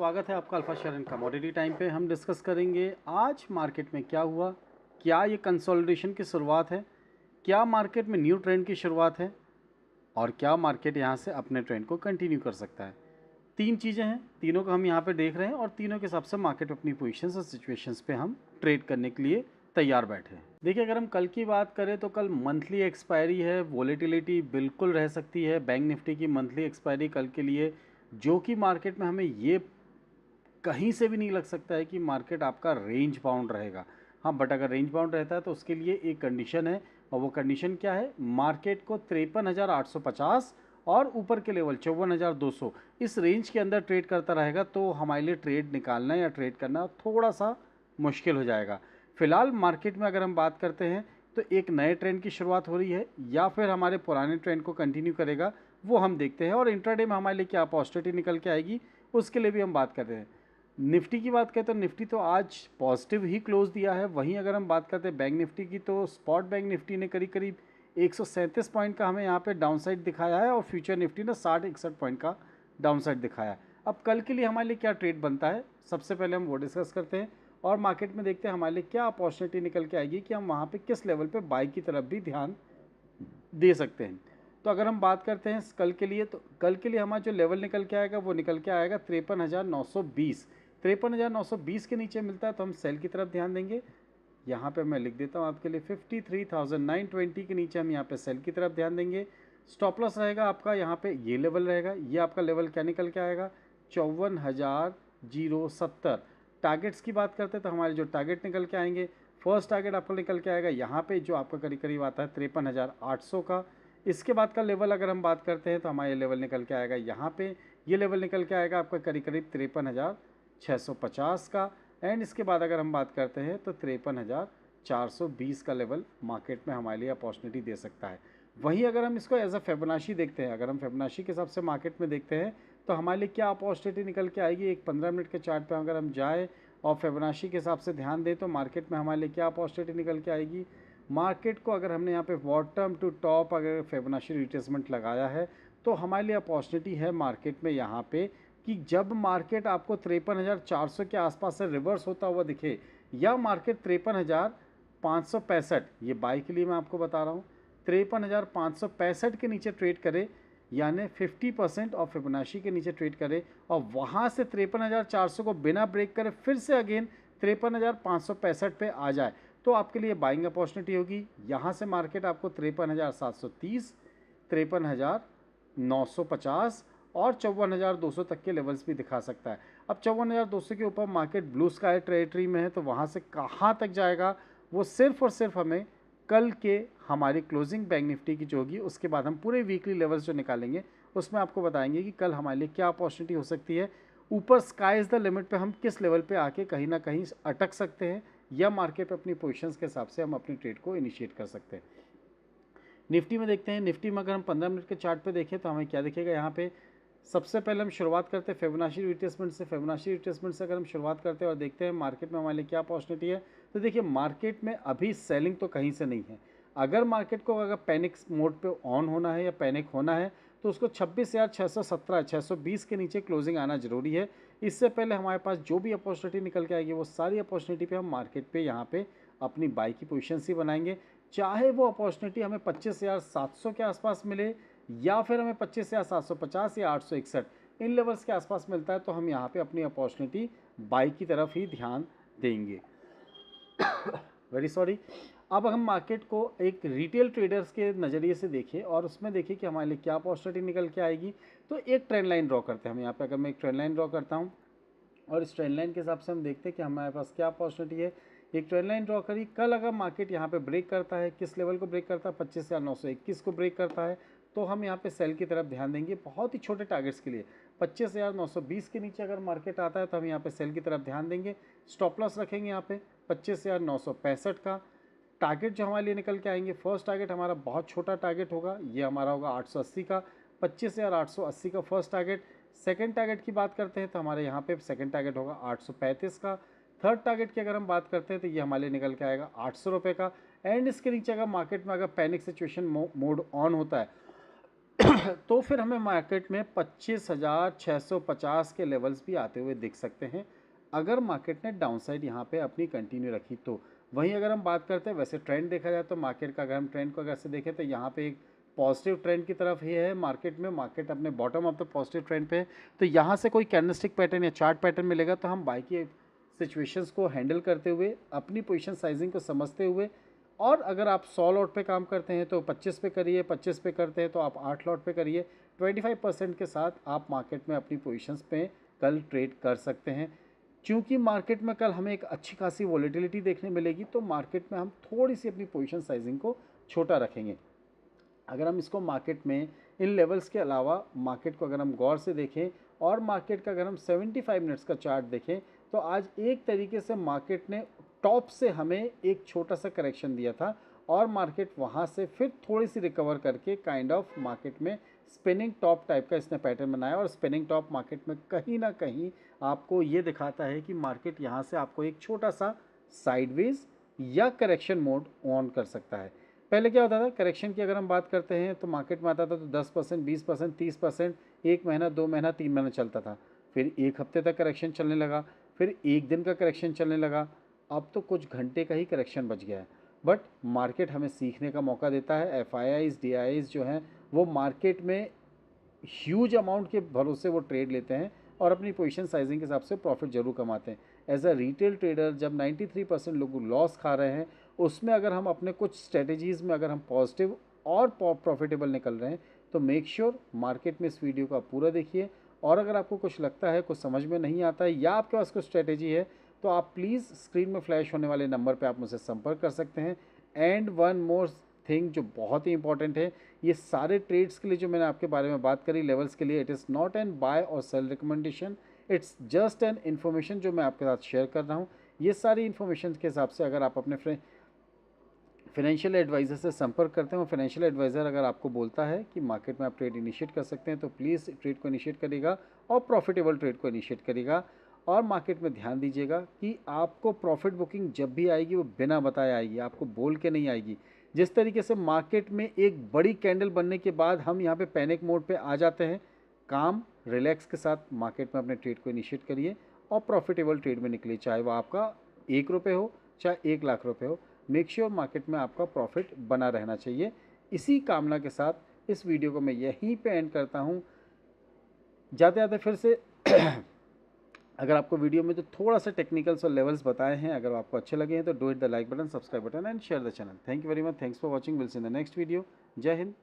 स्वागत है आपका alpha share and commodity time पे। हम डिस्कस करेंगे आज मार्केट में क्या हुआ, क्या ये कंसोलिडेशन की शुरुआत है, क्या मार्केट में न्यू ट्रेंड की शुरुआत है और क्या मार्केट यहाँ से अपने ट्रेंड को कंटिन्यू कर सकता है। तीन चीज़ें हैं, तीनों को हम यहाँ पे देख रहे हैं और तीनों के हिसाब से मार्केट अपनी पोजीशंस और सिचुएशंस पे हम ट्रेड करने के लिए तैयार बैठे हैं। देखिए, अगर हम कल की बात करें तो कल मंथली एक्सपायरी है, वोलेटिलिटी बिल्कुल रह सकती है। बैंक निफ्टी की मंथली एक्सपायरी कल के लिए, जो कि मार्केट में हमें ये कहीं से भी नहीं लग सकता है कि मार्केट आपका रेंज बाउंड रहेगा। हाँ, बट अगर रेंज बाउंड रहता है तो उसके लिए एक कंडीशन है, और वो कंडीशन क्या है, मार्केट को 53,850 और ऊपर के लेवल 54,200 इस रेंज के अंदर ट्रेड करता रहेगा तो हमारे लिए ट्रेड निकालना या ट्रेड करना थोड़ा सा मुश्किल हो जाएगा। फिलहाल मार्केट में अगर हम बात करते हैं तो एक नए ट्रेंड की शुरुआत हो रही है या फिर हमारे पुराने ट्रेंड को कंटिन्यू करेगा, वो हम देखते हैं। और इंट्राडे में हमारे लिए क्या अपॉर्चुनिटी निकल के आएगी उसके लिए भी हम बात कर रहे हैं। निफ्टी की बात करें तो निफ्टी तो आज पॉजिटिव ही क्लोज दिया है। वहीं अगर हम बात करते हैं बैंक निफ्टी की तो स्पॉट बैंक निफ्टी ने करीब करीब 137 पॉइंट का हमें यहाँ पे डाउनसाइड दिखाया है और फ्यूचर निफ्टी ने 60-61 पॉइंट का डाउनसाइड दिखाया है। अब कल के लिए हमारे लिए क्या ट्रेड बनता है, सबसे पहले हम वो डिस्कस करते हैं और मार्केट में देखते हैं हमारे लिए क्या अपॉर्चुनिटी निकल के आएगी कि हम वहाँ पर किस लेवल पर बाई की तरफ भी ध्यान दे सकते हैं। तो अगर हम बात करते हैं कल के लिए, तो कल के लिए हमारा जो लेवल निकल के आएगा वो निकल के आएगा 53,920। 53,920 के नीचे मिलता है तो हम सेल की तरफ ध्यान देंगे। यहाँ पे मैं लिख देता हूँ आपके लिए 53,920 के नीचे हम यहाँ पे सेल की तरफ ध्यान देंगे। स्टॉप लॉस रहेगा आपका यहाँ पे ये लेवल रहेगा, ये आपका लेवल क्या निकल के आएगा 54,070। टारगेट्स की बात करते हैं तो हमारे जो टारगेट निकल के आएंगे, फर्स्ट टारगेट आपको निकल के आएगा यहाँ पे जो आपका करीब करीब आता है 53,800 का। इसके बाद का लेवल अगर हम बात करते हैं तो हमारा ये लेवल निकल के आएगा यहाँ पे, ये लेवल निकल के आएगा आपका करीब करीब 53,650 का। एंड इसके बाद अगर हम बात करते हैं तो 53,420 का लेवल मार्केट में हमारे लिए अपॉर्चुनिटी दे सकता है। वहीं अगर हम इसको एज अ फिबोनाची देखते हैं, अगर हम फिबोनाची के हिसाब से मार्केट में देखते हैं तो हमारे लिए क्या अपॉर्चुनिटी निकल के आएगी, एक 15 मिनट के चार्ट पे अगर हम जाएँ और फिबोनाची के हिसाब से ध्यान दें तो मार्केट में हमारे लिए क्या अपॉर्चुनिटी निकल के आएगी। मार्केट को अगर हमने यहाँ पे बॉटम टू टॉप अगर फिबोनाची रिट्रेसमेंट लगाया है तो हमारे लिए अपॉर्चुनिटी है मार्केट में यहाँ पे कि जब मार्केट आपको 53,400 के आसपास से रिवर्स होता हुआ दिखे या मार्केट 53,565, ये बाई के लिए मैं आपको बता रहा हूँ, 53,565 के नीचे ट्रेड करे, यानी 50% और फिबोनाची के नीचे ट्रेड करे और वहाँ से 53,400 को बिना ब्रेक करे फिर से अगेन 53,565 पे आ जाए तो आपके लिए बाइंग अपॉर्चुनिटी होगी। यहाँ से मार्केट आपको 53,730, 53,950 और 54,200 तक के लेवल्स भी दिखा सकता है। अब 54,200 के ऊपर मार्केट ब्लू स्काई टेरिटरी में है तो वहाँ से कहाँ तक जाएगा वो सिर्फ और सिर्फ हमें कल के हमारी क्लोजिंग बैंक निफ्टी की जो होगी उसके बाद हम पूरे वीकली लेवल्स जो निकालेंगे उसमें आपको बताएंगे कि कल हमारे लिए क्या अपॉर्चुनिटी हो सकती है। ऊपर स्काई इज़ द लिमिट पे हम किस लेवल पे आके कहीं ना कहीं अटक सकते हैं या मार्केट पे अपनी पोजीशंस के हिसाब से हम अपनी ट्रेड को इनिशिएट कर सकते हैं। निफ्टी में देखते हैं, निफ्टी में अगर हम 15 मिनट के चार्ट पे देखें तो हमें क्या दिखेगा यहाँ पे। सबसे पहले हम शुरुआत करते हैं फिबोनाची रिट्रेसमेंट से। फिबोनाची रिट्रेसमेंट से अगर हम शुरुआत करते हैं और देखते हैं मार्केट में हमारे लिए क्या अपॉर्चुनिटी है, तो देखिए मार्केट में अभी सेलिंग तो कहीं से नहीं है। अगर मार्केट को अगर पैनिक मोड पे ऑन होना है या पैनिक होना है तो उसको 26,617 620 के नीचे क्लोजिंग आना जरूरी है। इससे पहले हमारे पास जो भी अपॉर्चुनिटी निकल के आएगी वो सारी अपॉर्चुनिटी पे हम मार्केट पे यहाँ पे अपनी बाई की पोजीशन ही बनाएंगे, चाहे वो अपॉर्चुनिटी हमें 25,700 के आसपास मिले या फिर हमें 25,750 या 861 इन लेवल्स के आसपास मिलता है तो हम यहाँ पे अपनी अपॉर्चुनिटी बाई की तरफ ही ध्यान देंगे। Very sorry. अब हम मार्केट को एक रिटेल ट्रेडर्स के नज़रिए से देखें और उसमें देखें कि हमारे लिए क्या अपॉर्चुनिटी निकल के आएगी। तो एक ट्रेंड लाइन ड्रॉ करते हैं हम यहाँ पे। अगर मैं एक ट्रेंड लाइन ड्रॉ करता हूँ और इस ट्रेंड लाइन के हिसाब से हम देखते हैं कि हमारे पास क्या अपॉर्चुनिटी है। एक ट्रेंड लाइन ड्रॉ करी, कल अगर मार्केट यहाँ पे ब्रेक करता है, किस लेवल को ब्रेक करता है, 25,921 को ब्रेक करता है तो हम यहाँ पे सेल की तरफ ध्यान देंगे बहुत ही छोटे टारगेट्स के लिए। 25,920 के नीचे अगर मार्केट आता है तो हम यहाँ पे सेल की तरफ ध्यान देंगे। स्टॉप लॉस रखेंगे यहाँ पे 25,965 का। टारगेट जो हमारे लिए निकल के आएंगे, फर्स्ट टारगेट हमारा बहुत छोटा टारगेट होगा, ये हमारा होगा 880 का। 25,880 का फर्स्ट टारगेट। सेकंड टारगेट की बात करते हैं तो हमारे यहाँ पे सेकंड टारगेट होगा 835 का। थर्ड टारगेट की अगर हम बात करते हैं तो ये हमारे लिए निकल के आएगा 800 रुपये का। एंड इसके नीचे अगर मार्केट में अगर पैनिक सिचुएशन मोड ऑन होता है तो फिर हमें मार्केट में 25,650 के लेवल्स भी आते हुए दिख सकते हैं अगर मार्केट ने डाउनसाइड यहाँ पे अपनी कंटिन्यू रखी तो। वहीं अगर हम बात करते हैं वैसे ट्रेंड देखा जाए तो मार्केट का, अगर हम ट्रेंड को अगर से देखें तो यहाँ पे एक पॉजिटिव ट्रेंड की तरफ ही है मार्केट में। मार्केट अपने bottom of the positive trend पे है, तो यहाँ से कोई कैंडलस्टिक पैटर्न या चार्ट पैटर्न मिलेगा तो हम बाई की सिचुएशंस को हैंडल करते हुए, अपनी पोजीशन साइजिंग को समझते हुए, और अगर आप 100 लॉट पे काम करते हैं तो 25 पे करिए, 25 पे करते हैं तो आप 8 लॉट पे करिए। 25% के साथ आप मार्केट में अपनी पोजीशंस पे कल ट्रेड कर सकते हैं। क्योंकि मार्केट में कल हमें एक अच्छी खासी वॉलेटिलिटी देखने मिलेगी, तो मार्केट में हम थोड़ी सी अपनी पोजीशन साइजिंग को छोटा रखेंगे। अगर हम इसको मार्केट में इन लेवल्स के अलावा मार्केट को अगर हम गौर से देखें और मार्केट का अगर हम 75 मिनट्स का चार्ट देखें तो आज एक तरीके से मार्केट ने टॉप से हमें एक छोटा सा करेक्शन दिया था और मार्केट वहाँ से फिर थोड़ी सी रिकवर करके काइंड ऑफ मार्केट में स्पिनिंग टॉप टाइप का इसने पैटर्न बनाया। और स्पिनिंग टॉप मार्केट में कहीं ना कहीं आपको ये दिखाता है कि मार्केट यहाँ से आपको एक छोटा सा साइडवेज या करेक्शन मोड ऑन कर सकता है। पहले क्या होता था, करेक्शन की अगर हम बात करते हैं तो मार्केट में आता था तो 10%, 20%, 30%, 1 महीना, 2 महीना, 3 महीना चलता था। फिर एक हफ्ते तक करेक्शन चलने लगा, फिर एक दिन का करेक्शन चलने लगा, अब तो कुछ घंटे का ही करेक्शन बच गया है। बट मार्केट हमें सीखने का मौका देता है। एफआईआईज, डीआईआईज जो हैं वो मार्केट में ह्यूज अमाउंट के भरोसे वो ट्रेड लेते हैं और अपनी पोजीशन साइजिंग के हिसाब से प्रॉफिट जरूर कमाते हैं। एज अ रिटेल ट्रेडर जब 93% लोग लॉस खा रहे हैं, उसमें अगर हम अपने कुछ स्ट्रेटजीज़ में अगर हम पॉजिटिव और प्रॉफिटेबल निकल रहे हैं तो मेक श्योर मार्केट में इस वीडियो को आप पूरा देखिए। और अगर आपको कुछ लगता है, कुछ समझ में नहीं आता है या आपके पास कुछ स्ट्रेटेजी है तो आप प्लीज़ स्क्रीन में फ्लैश होने वाले नंबर पे आप मुझसे संपर्क कर सकते हैं। एंड वन मोर थिंग जो बहुत ही इंपॉर्टेंट है, ये सारे ट्रेड्स के लिए जो मैंने आपके बारे में बात करी लेवल्स के लिए, it is not an buy और sell recommendation, it's just an information जो मैं आपके साथ शेयर कर रहा हूँ। ये सारी इन्फॉर्मेशन के हिसाब से अगर आप अपने फाइनेंशियल एडवाइज़र से संपर्क करते हैं और फाइनेंशियल एडवाइज़र अगर आपको बोलता है कि मार्केट में आप ट्रेड इनिशिएट कर सकते हैं तो प्लीज़ ट्रेड को इनिशिएट करिएगा और प्रॉफिटेबल ट्रेड को इनिशिएट करिएगा। और मार्केट में ध्यान दीजिएगा कि आपको प्रॉफिट बुकिंग जब भी आएगी वो बिना बताए आएगी, आपको बोल के नहीं आएगी। जिस तरीके से मार्केट में एक बड़ी कैंडल बनने के बाद हम यहाँ पे पैनिक मोड पे आ जाते हैं, काम रिलैक्स के साथ मार्केट में अपने ट्रेड को इनिशिएट करिए और प्रॉफिटेबल ट्रेड में निकलिए, चाहे वो आपका 1 रुपये हो चाहे 1 लाख रुपये हो। मेक श्योर मार्केट में आपका प्रॉफिट बना रहना चाहिए। इसी कामना के साथ इस वीडियो को मैं यहीं पे एंड करता हूँ। जाते जाते फिर से अगर आपको वीडियो में जो थोड़ा सा टेक्निकल्स और लेवल्स बताए हैं अगर आपको अच्छे लगे हैं तो do it the like button, subscribe button and share the channel. Thank you very much, thanks for watching, will see in the next video. जय हिंद।